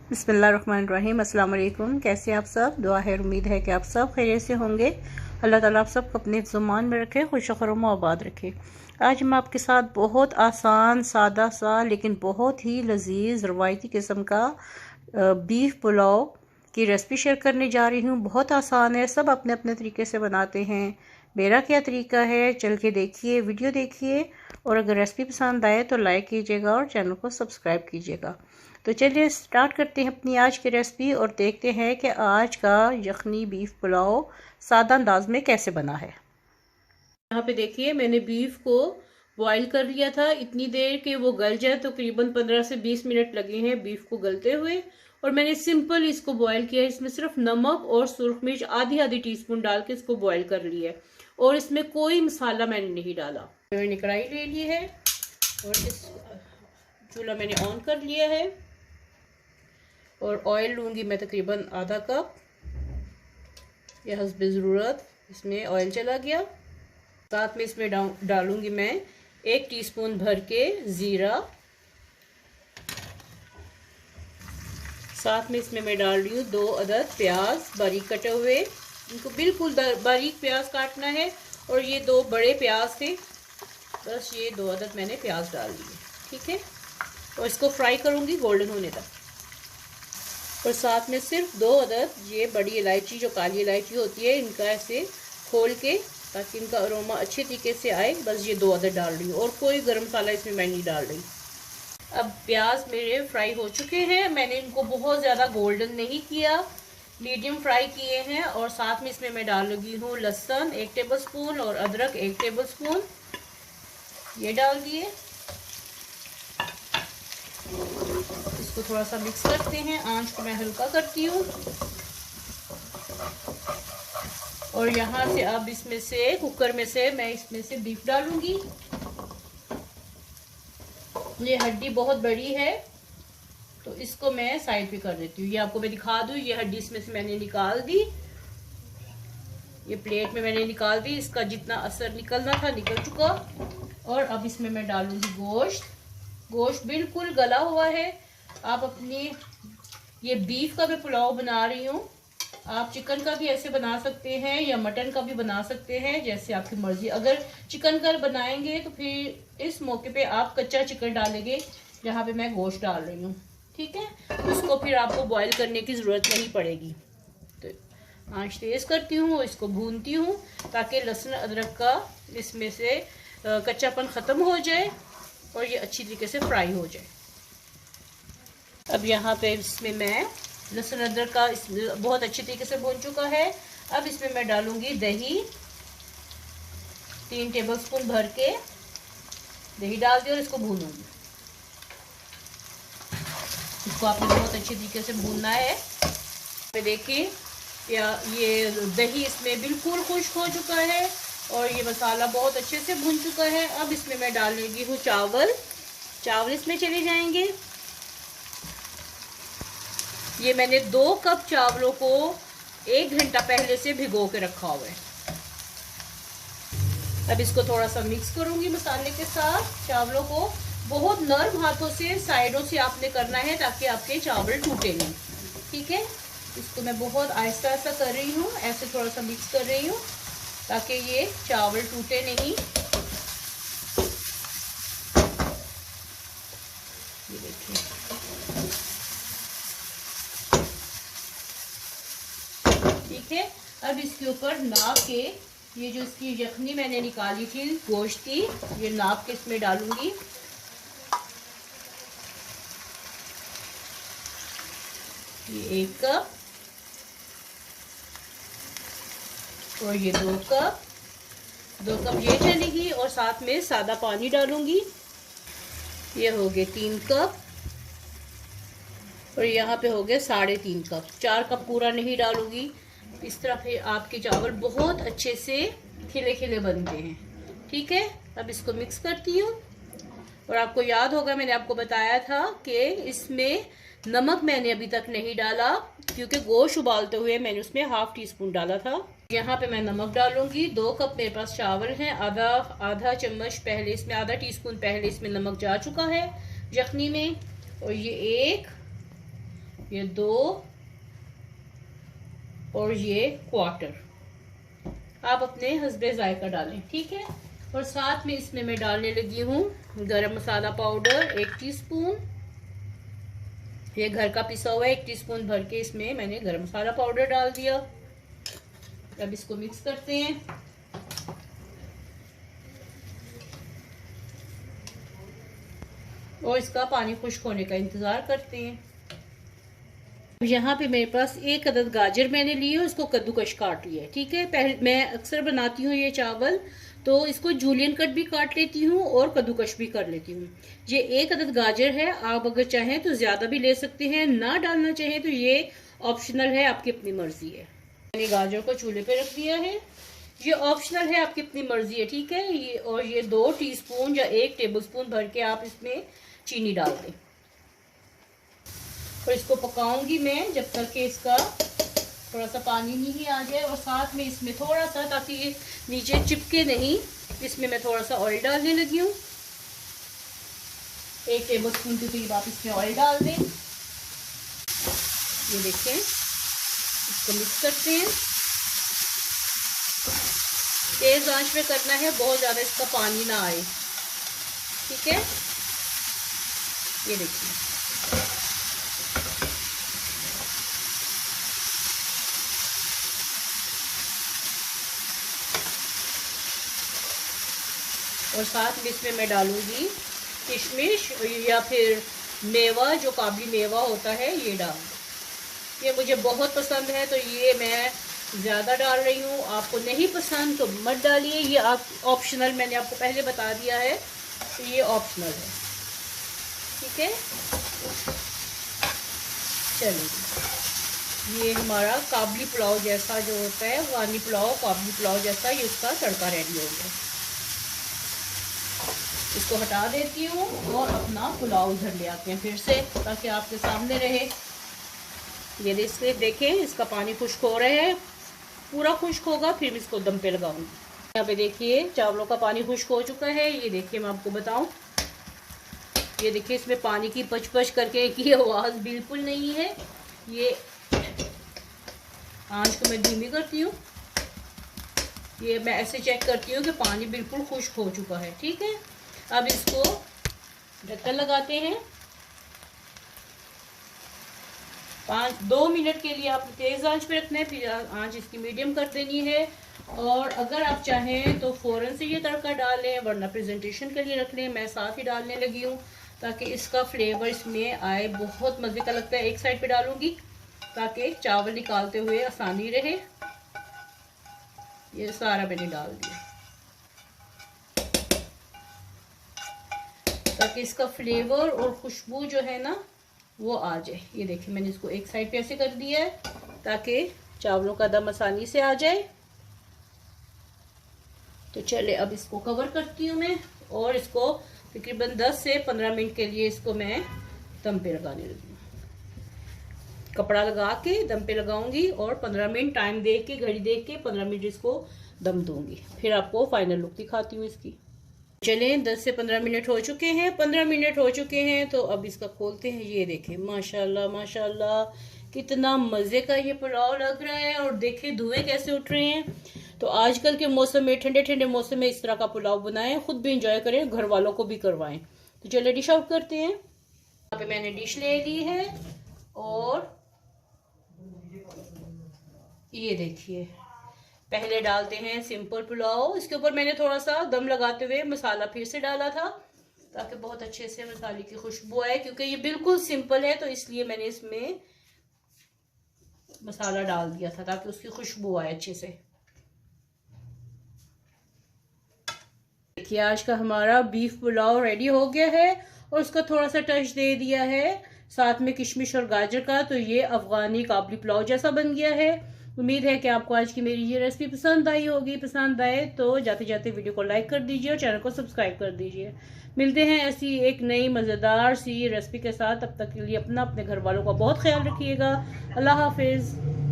बिस्मिल्लाहिर्रहमानिर्रहीम। अस्सलाम वालेकुम। कैसे आप सब? दुआ है, उम्मीद है कि आप सब खैरियत से होंगे। अल्लाह ताला आप सबको अपने ज़ुबान में रखे, खुश खुर्रम आबाद रखे। आज मैं आपके साथ बहुत आसान, सादा सा लेकिन बहुत ही लजीज रवायती किस्म का बीफ पुलाव की रेसिपी शेयर करने जा रही हूँ। बहुत आसान है, सब अपने अपने तरीके से बनाते हैं। मेरा क्या तरीका है, चल के देखिए, वीडियो देखिए, और अगर रेसिपी पसंद आए तो लाइक कीजिएगा और चैनल को सब्सक्राइब कीजिएगा। तो चलिए स्टार्ट करते हैं अपनी आज की रेसिपी और देखते हैं कि आज का यखनी बीफ पुलाव सादा अंदाज में कैसे बना है। यहाँ पे देखिए, मैंने बीफ को बॉईल कर लिया था इतनी देर कि वो गल जाए, तो करीबन 15 से 20 मिनट लगे हैं बीफ को गलते हुए। और मैंने सिंपल इसको बॉईल किया, इसमें सिर्फ नमक और सुरख मिर्च आधी आधी टीस्पून डाल के इसको बॉईल कर लिया है, और इसमें कोई मसाला मैंने नहीं डाला। मैंने कढ़ाई ले ली है और इस चूल्हा मैंने ऑन कर लिया है, और ऑयल लूँगी मैं तकरीबन आधा कप या हस्बे ज़रूरत। इसमें ऑयल चला गया। साथ में इसमें डालूँगी मैं 1 टीस्पून भर के ज़ीरा। साथ में इसमें मैं डाल रही हूँ 2 अदद प्याज बारीक कटे हुए। इनको बिल्कुल बारीक प्याज काटना है, और ये 2 बड़े प्याज थे, बस ये 2 अदद मैंने प्याज डाल दिए। ठीक है, और इसको फ्राई करूँगी गोल्डन होने तक। और साथ में सिर्फ 2 अदद ये बड़ी इलायची, जो काली इलायची होती है, इनका ऐसे खोल के, ताकि इनका अरोमा अच्छे तरीके से आए, बस ये 2 अदद डाल रही हूँ, और कोई गरम मसाला इसमें मैं नहीं डाल रही। अब प्याज मेरे फ्राई हो चुके हैं। मैंने इनको बहुत ज़्यादा गोल्डन नहीं किया, मीडियम फ्राई किए हैं। और साथ में इसमें मैं डाल लगी हूँ लहसुन 1 टेबल स्पून और अदरक 1 टेबल स्पून, ये डाल दिए। इसको थोड़ा सा मिक्स करते हैं, आंच को मैं हल्का करती हूँ। और यहाँ से अब इसमें से कुकर में से मैं इसमें से बीफ डालूंगी। ये हड्डी बहुत बड़ी है, तो इसको मैं साइड पे कर देती हूँ। ये आपको मैं दिखा दूँ, ये हड्डी इसमें से मैंने निकाल दी, ये प्लेट में मैंने निकाल दी। इसका जितना असर निकलना था निकल चुका। और अब इसमें मैं डालूंगी गोश्त। गोश्त बिल्कुल गला हुआ है। आप अपनी, ये बीफ का भी पुलाव बना रही हूँ, आप चिकन का भी ऐसे बना सकते हैं या मटन का भी बना सकते हैं, जैसे आपकी मर्जी। अगर चिकन का बनाएंगे तो फिर इस मौके पे आप कच्चा चिकन डालेंगे, जहाँ पे मैं गोश्त डाल रही हूँ। ठीक है, उसको फिर आपको बॉईल करने की ज़रूरत नहीं पड़ेगी। तो आंच तेज़ करती हूँ, इसको भूनती हूँ, ताकि लहसुन अदरक का इसमें से कच्चापन ख़त्म हो जाए और ये अच्छी तरीके से फ्राई हो जाए। अब यहाँ पे इसमें मैं लहसुन अदरक का बहुत अच्छी तरीके से भून चुका है। अब इसमें मैं डालूंगी दही, 3 टेबल स्पून भर के दही डाल दी, और इसको भूनूंगी। इसको आपने बहुत अच्छी तरीके से भूनना है। देखिए ये दही इसमें बिल्कुल खुश्क हो चुका है, और ये मसाला बहुत अच्छे से भून चुका है। अब इसमें मैं डाल लगी हूँ चावल इसमें चले जाएंगे। ये मैंने 2 कप चावलों को 1 घंटा पहले से भिगो के रखा हुआ है। अब इसको थोड़ा सा मिक्स करूंगी मसाले के साथ चावलों को। बहुत नरम हाथों से साइडों से आपने करना है, ताकि आपके चावल टूटे नहीं। ठीक है, इसको मैं बहुत आहिस्ता आहिस्ता कर रही हूँ, ऐसे थोड़ा सा मिक्स कर रही हूँ, ताकि ये चावल टूटे नहीं। ये देखिए, ठीक है। अब इसके ऊपर नाप के, ये जो इसकी यखनी मैंने निकाली थी गोश्त की, ये नाप के इसमें डालूंगी। ये 1 कप, और ये 2 कप ये चलेगी, और साथ में सादा पानी डालूंगी। ये हो गए 3 कप, और यहाँ पे हो गए 3.5 कप। 4 कप पूरा नहीं डालूंगी, इस तरह फिर आपके चावल बहुत अच्छे से खिले खिले बनते हैं। ठीक है, अब इसको मिक्स करती हूँ। और आपको याद होगा, मैंने आपको बताया था कि इसमें नमक मैंने अभी तक नहीं डाला, क्योंकि गोश्त उबालते हुए मैंने उसमें ½ टीस्पून डाला था। यहाँ पे मैं नमक डालूंगी। 2 कप मेरे पास चावल हैं, आधा चम्मच पहले इसमें, ½ टीस्पून पहले इसमें नमक जा चुका है यखनी में। और ये ये 2 और ये 1/4। आप अपने हस्बे जायका डालें, ठीक है। और साथ में इसमें मैं डालने लगी हूँ गरम मसाला पाउडर 1 टीस्पून। ये घर का पिसा हुआ है, 1 टीस्पून भर के इसमें मैंने गरम मसाला पाउडर डाल दिया। अब इसको मिक्स करते हैं। और इसका पानी खुश्क होने का इंतजार करते हैं। यहाँ पे मेरे पास 1 अदद गाजर मैंने ली है, उसको कद्दूकश काट लिया है, ठीक है। पहले मैं अक्सर बनाती हूँ ये चावल, तो इसको जूलियन कट भी काट लेती हूँ और कद्दूकश भी कर लेती हूँ। ये 1 अदद गाजर है, आप अगर चाहें तो ज्यादा भी ले सकते हैं, ना डालना चाहें तो ये ऑप्शनल है, आपकी अपनी मर्जी है। मैंने गाजर को चूल्हे पे रख दिया है, ये ऑप्शनल है, आपकी अपनी मर्जी है, ठीक है। ये और ये 2 टीस्पून या 1 टेबलस्पून भर के आप इसमें चीनी डाल दें। और इसको पकाऊंगी मैं जब तक कि इसका थोड़ा सा पानी नहीं आ जाए। और साथ में इसमें थोड़ा सा, ताकि ये नीचे चिपके नहीं, इसमें मैं थोड़ा सा ऑयल डालने लगी हूँ। 1 टेबलस्पून के करीब आप इसमें ऑयल डाल दें। ये देखें, इसको मिक्स करते हैं। तेज आंच पे करना है, बहुत ज़्यादा इसका पानी ना आए, ठीक है। ये देखिए, और साथ में इसमें मैं डालूंगी किशमिश या फिर मेवा, जो काबली मेवा होता है, ये डाल। ये मुझे बहुत पसंद है तो ये मैं ज़्यादा डाल रही हूँ। आपको नहीं पसंद तो मत डालिए, ये आप ऑप्शनल, मैंने आपको पहले बता दिया है, तो ये ऑप्शनल है, ठीक है। चलिए, ये हमारा काबली पुलाव जैसा जो होता है, अफगानी पुलाव, काबली पुलाव जैसा, ये उसका तड़का रेडी हो गया। इसको हटा देती हूँ और अपना पुलाव उधर ले आते हैं फिर से, ताकि आपके सामने रहे। ये देखें, इसका पानी खुश्क हो रहा है, पूरा खुश्क होगा फिर इसको दम पे लगाऊंगी। यहाँ पे देखिए चावलों का पानी खुश्क हो चुका है। ये देखिए, मैं आपको बताऊं, ये देखिए इसमें पानी की पच पच करके की आवाज़ बिल्कुल नहीं है। ये आंच को मैं धीमी करती हूँ। ये मैं ऐसे चेक करती हूँ कि पानी बिल्कुल खुश्क हो चुका है, ठीक है। अब इसको ढक्कन लगाते हैं। 2 मिनट के लिए आप तेज़ आंच पे रखना है, फिर आंच इसकी मीडियम कर देनी है। और अगर आप चाहें तो फ़ौरन से ये तड़का डाल लें, वरना प्रेजेंटेशन के लिए रख लें। मैं साथ ही डालने लगी हूँ ताकि इसका फ्लेवर इसमें आए, बहुत मज़े का लगता है। एक साइड पे डालूंगी ताकि चावल निकालते हुए आसानी रहे। ये सारा मैंने डाल दिया ताकि इसका फ्लेवर और खुशबू जो है ना वो आ जाए। ये देखिए, मैंने इसको एक साइड पे ऐसे कर दिया है ताकि चावलों का दम आसानी से आ जाए। तो चले, अब इसको कवर करती हूँ मैं, और इसको तकरीबन 10 से 15 मिनट के लिए इसको मैं दम पे लगाने लगी हूँ। कपड़ा लगा के दम पे लगाऊंगी और 15 मिनट टाइम देख के, घड़ी देख के 15 मिनट इसको दम दूंगी। फिर आपको फाइनल लुक दिखाती हूँ इसकी। चलें, 10 से 15 मिनट हो चुके हैं, 15 मिनट हो चुके हैं। तो अब इसका खोलते हैं। ये देखें, माशाल्लाह माशाल्लाह, कितना मज़े का ये पुलाव लग रहा है। और देखें धुएं कैसे उठ रहे हैं। तो आजकल के मौसम में, ठंडे ठंडे मौसम में इस तरह का पुलाव बनाएं, खुद भी इंजॉय करें, घर वालों को भी करवाएं। तो चलिए डिश आउट करते हैं। यहाँ पे मैंने डिश ले ली है और ये देखिए, पहले डालते हैं सिंपल पुलाव। इसके ऊपर मैंने थोड़ा सा दम लगाते हुए मसाला फिर से डाला था ताकि बहुत अच्छे से मसाले की खुशबू आए, क्योंकि ये बिल्कुल सिंपल है तो इसलिए मैंने इसमें मसाला डाल दिया था ताकि उसकी खुशबू आए अच्छे से। देखिए, आज का हमारा बीफ पुलाव रेडी हो गया है और उसका थोड़ा सा टच दे दिया है साथ में किशमिश और गाजर का। तो ये अफगानी काबली पुलाव जैसा बन गया है। उम्मीद है कि आपको आज की मेरी ये रेसिपी पसंद आई होगी। पसंद आए तो जाते जाते वीडियो को लाइक कर दीजिए और चैनल को सब्सक्राइब कर दीजिए। मिलते हैं ऐसी एक नई मज़ेदार सी रेसिपी के साथ। तब तक के लिए अपने घर वालों का बहुत ख्याल रखिएगा। अल्लाह हाफिज़।